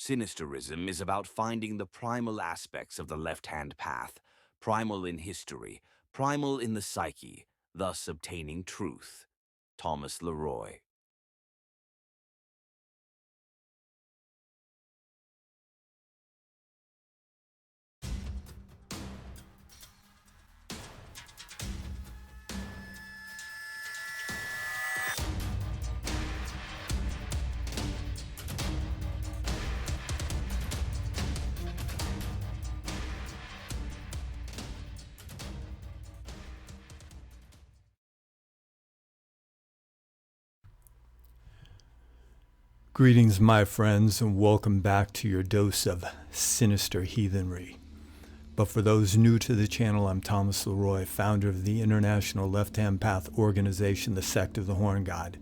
Sinisterism is about finding the primal aspects of the left-hand path, primal in history, primal in the psyche, thus obtaining truth. Thomas Leroy. Greetings, my friends, and welcome back to your dose of sinister heathenry. But for those new to the channel, I'm Thomas Leroy, founder of the International Left-Hand Path organization, the Sect of the Horn God.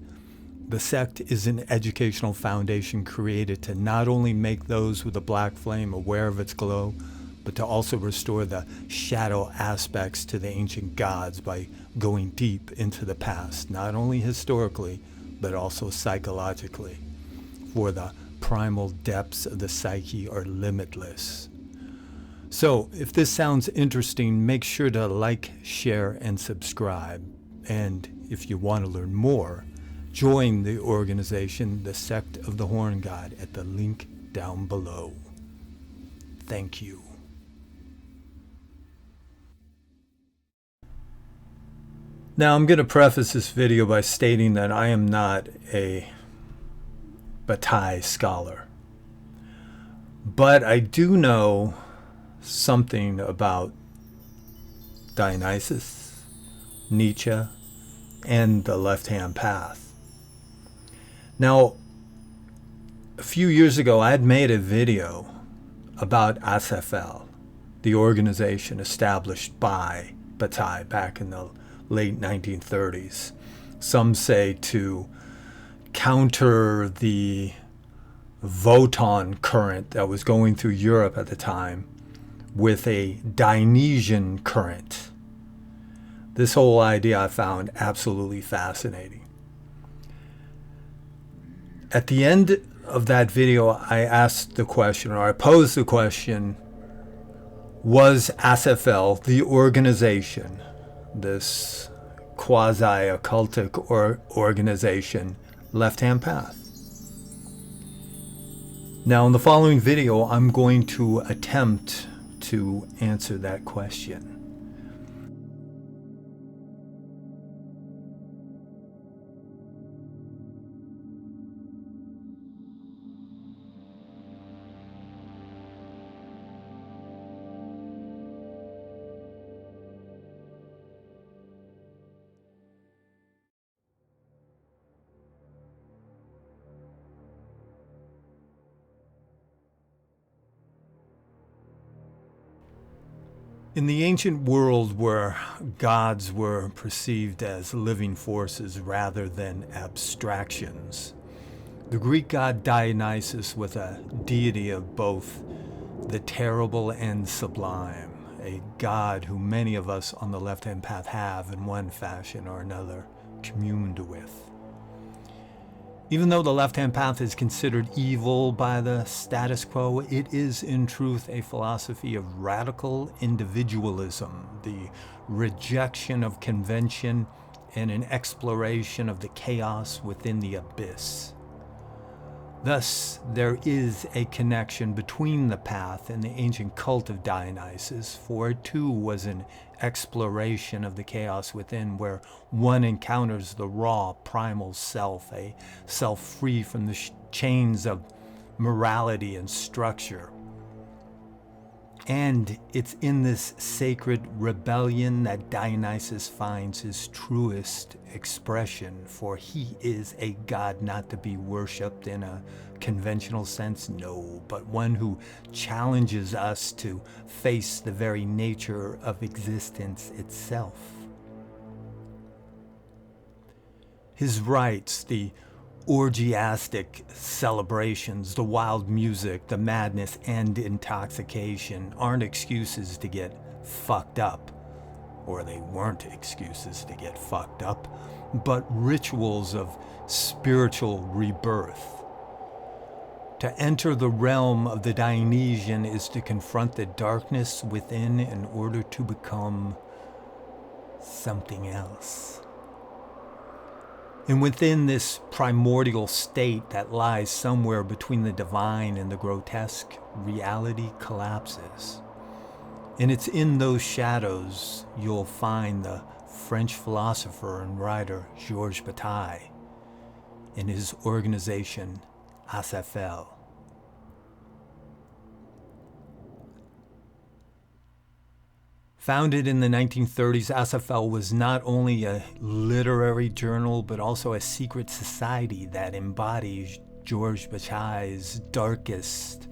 The sect is an educational foundation created to not only make those with a black flame aware of its glow, but to also restore the shadow aspects to the ancient gods by going deep into the past, not only historically, but also psychologically. For the primal depths of the psyche are limitless. So, if this sounds interesting, make sure to like, share, and subscribe. And if you want to learn more, join the organization, the Sect of the Horn God, at the link down below. Thank you. Now, I'm going to preface this video by stating that I am not a Bataille scholar, but I do know something about Dionysius, Nietzsche, and the left-hand path. Now, a few years ago, I had made a video about Acephale, the organization established by Bataille back in the late 1930s. Some say to counter the Wotan current that was going through Europe at the time with a Dionysian current. This whole idea I found absolutely fascinating. At the end of that video, I asked the question, or I posed the question, was Acephale, the organization, this quasi-occultic organization, left-hand path? Now, in the following video, I'm going to attempt to answer that question. In the ancient world where gods were perceived as living forces rather than abstractions, the Greek god Dionysius was a deity of both the terrible and sublime, a god who many of us on the left-hand path have in one fashion or another communed with. Even though the left-hand path is considered evil by the status quo, it is in truth a philosophy of radical individualism, the rejection of convention, and an exploration of the chaos within the abyss. Thus, there is a connection between the path and the ancient cult of Dionysus, for it too was an exploration of the chaos within, where one encounters the raw, primal self, a self free from the chains of morality and structure. And it's in this sacred rebellion that Dionysus finds his truest expression, for he is a god not to be worshipped in a conventional sense, no, but one who challenges us to face the very nature of existence itself. His rites, the orgiastic celebrations, the wild music, the madness and intoxication aren't excuses to get fucked up, or they weren't excuses to get fucked up, but rituals of spiritual rebirth. To enter the realm of the Dionysian is to confront the darkness within in order to become something else. And within this primordial state that lies somewhere between the divine and the grotesque, reality collapses. And it's in those shadows you'll find the French philosopher and writer Georges Bataille and his organization Acephale. Founded in the 1930s, Acephale was not only a literary journal, but also a secret society that embodies Georges Bataille's darkest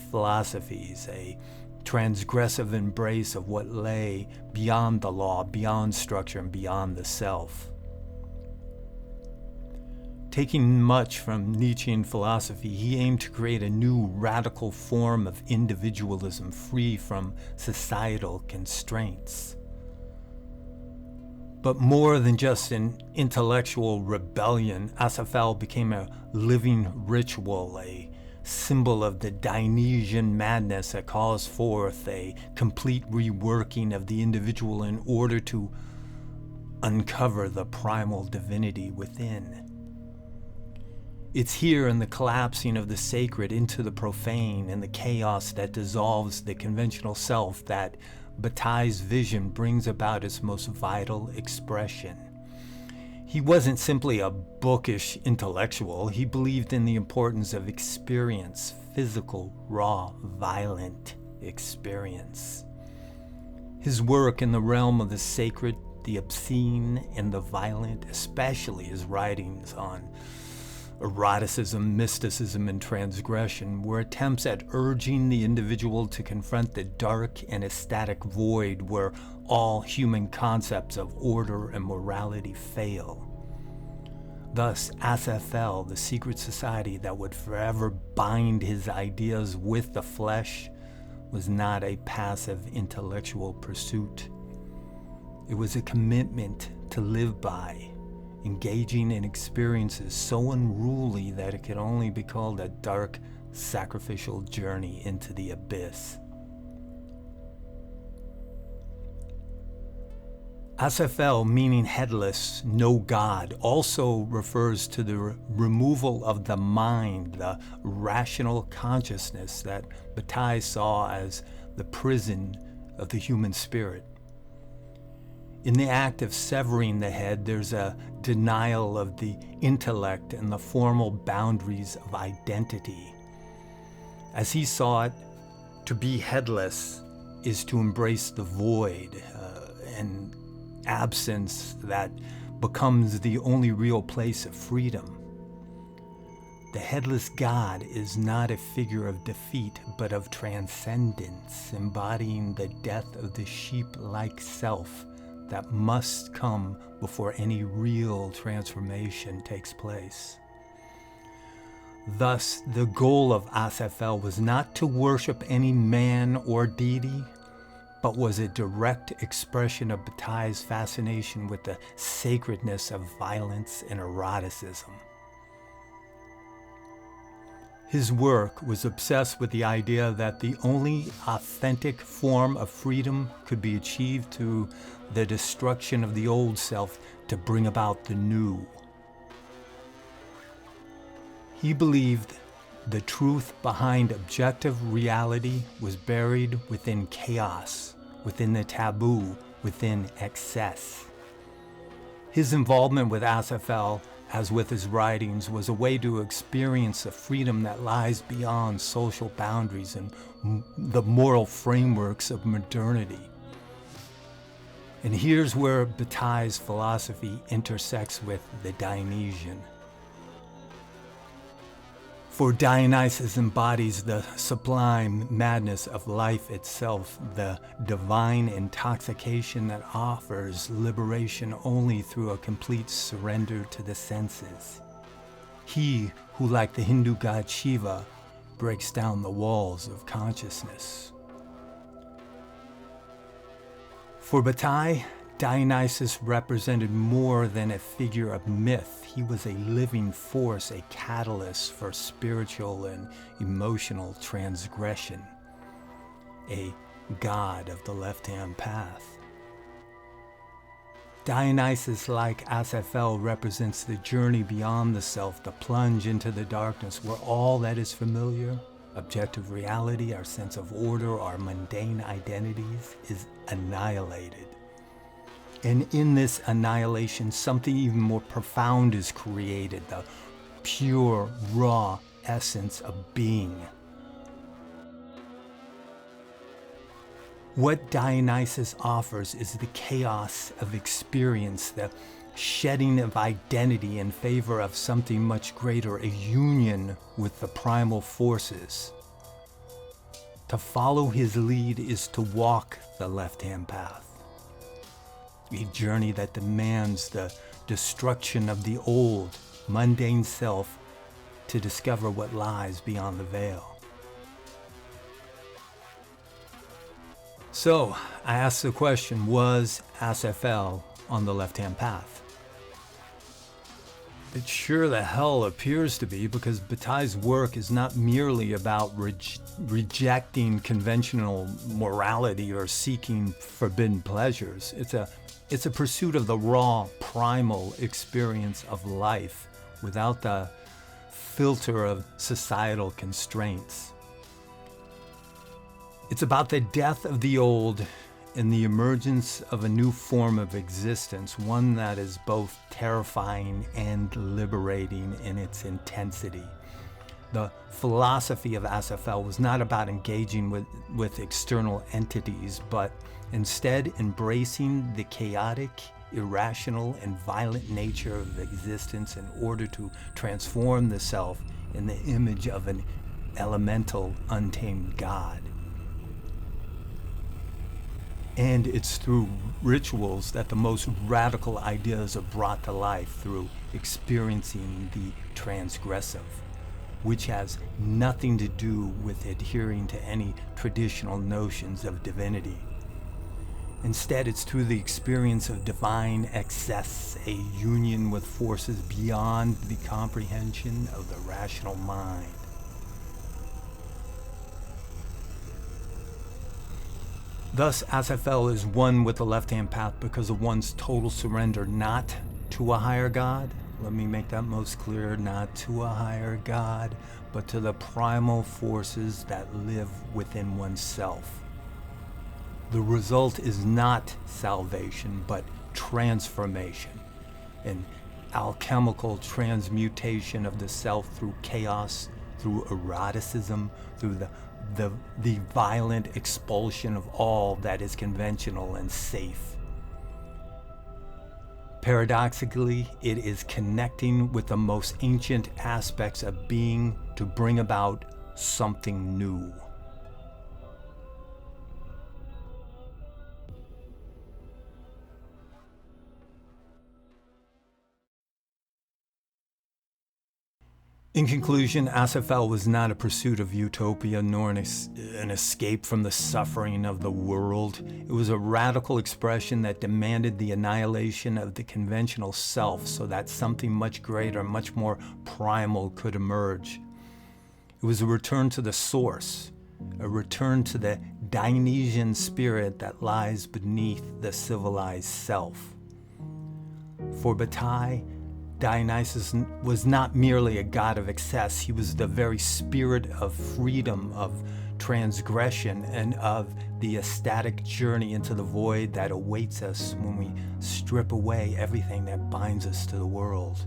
philosophies, a transgressive embrace of what lay beyond the law, beyond structure, and beyond the self. Taking much from Nietzschean philosophy, he aimed to create a new radical form of individualism free from societal constraints. But more than just an intellectual rebellion, Acephale became a living ritual, a symbol of the Dionysian madness that calls forth a complete reworking of the individual in order to uncover the primal divinity within. It's here in the collapsing of the sacred into the profane and the chaos that dissolves the conventional self that Bataille's vision brings about its most vital expression. He wasn't simply a bookish intellectual. He believed in the importance of experience, physical, raw, violent experience. His work in the realm of the sacred, the obscene, and the violent, especially his writings on eroticism, mysticism, and transgression, were attempts at urging the individual to confront the dark and ecstatic void where all human concepts of order and morality fail. Thus, Acephale, the secret society that would forever bind his ideas with the flesh, was not a passive intellectual pursuit. It was a commitment to live by, engaging in experiences so unruly that it could only be called a dark, sacrificial journey into the abyss. Acephale, meaning headless, no God, also refers to the removal of the mind, the rational consciousness that Bataille saw as the prison of the human spirit. In the act of severing the head, there's a denial of the intellect and the formal boundaries of identity. As he saw it, to be headless is to embrace the void and absence that becomes the only real place of freedom. The headless God is not a figure of defeat, but of transcendence, embodying the death of the sheep-like self that must come before any real transformation takes place. Thus, the goal of Acephale was not to worship any man or deity, but was a direct expression of Bataille's fascination with the sacredness of violence and eroticism. His work was obsessed with the idea that the only authentic form of freedom could be achieved through the destruction of the old self to bring about the new. He believed the truth behind objective reality was buried within chaos, within the taboo, within excess. His involvement with Acephale, as with his writings, was a way to experience a freedom that lies beyond social boundaries and the moral frameworks of modernity. And here's where Bataille's philosophy intersects with the Dionysian. For Dionysus embodies the sublime madness of life itself, the divine intoxication that offers liberation only through a complete surrender to the senses. He who, like the Hindu god Shiva, breaks down the walls of consciousness. For Bataille, Dionysus represented more than a figure of myth. He was a living force, a catalyst for spiritual and emotional transgression, a god of the left-hand path. Dionysus, like Acephale, represents the journey beyond the self, the plunge into the darkness where all that is familiar, objective reality, our sense of order, our mundane identities, is annihilated. And in this annihilation, something even more profound is created, the pure, raw essence of being. What Dionysus offers is the chaos of experience, the shedding of identity in favor of something much greater, a union with the primal forces. To follow his lead is to walk the left-hand path, a journey that demands the destruction of the old, mundane self to discover what lies beyond the veil. So, I asked the question, was Acephale on the left-hand path? It sure the hell appears to be, because Bataille's work is not merely about rejecting conventional morality or seeking forbidden pleasures. It's a pursuit of the raw, primal experience of life without the filter of societal constraints. It's about the death of the old and the emergence of a new form of existence, one that is both terrifying and liberating in its intensity. The philosophy of Acephale was not about engaging with external entities, but instead embracing the chaotic, irrational, and violent nature of existence in order to transform the self in the image of an elemental, untamed God. And it's through rituals that the most radical ideas are brought to life, through experiencing the transgressive, which has nothing to do with adhering to any traditional notions of divinity. Instead, it's through the experience of divine excess, a union with forces beyond the comprehension of the rational mind. Thus, Acephale is one with the left-hand path because of one's total surrender, not to a higher God. Let me make that most clear, not to a higher God, but to the primal forces that live within oneself. The result is not salvation, but transformation, an alchemical transmutation of the self through chaos, through eroticism, through the violent expulsion of all that is conventional and safe. Paradoxically, it is connecting with the most ancient aspects of being to bring about something new. In conclusion, Acephale was not a pursuit of utopia nor an escape from the suffering of the world. It was a radical expression that demanded the annihilation of the conventional self so that something much greater, much more primal could emerge. It was a return to the source, a return to the Dionysian spirit that lies beneath the civilized self. For Bataille, Dionysus was not merely a god of excess, he was the very spirit of freedom, of transgression, and of the ecstatic journey into the void that awaits us when we strip away everything that binds us to the world.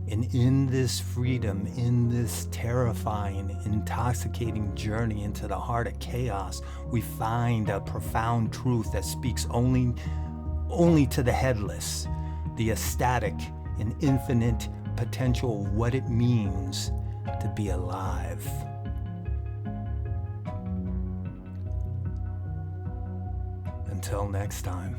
And in this freedom, in this terrifying, intoxicating journey into the heart of chaos, we find a profound truth that speaks only to the headless, the ecstatic and infinite potential of what it means to be alive. Until next time.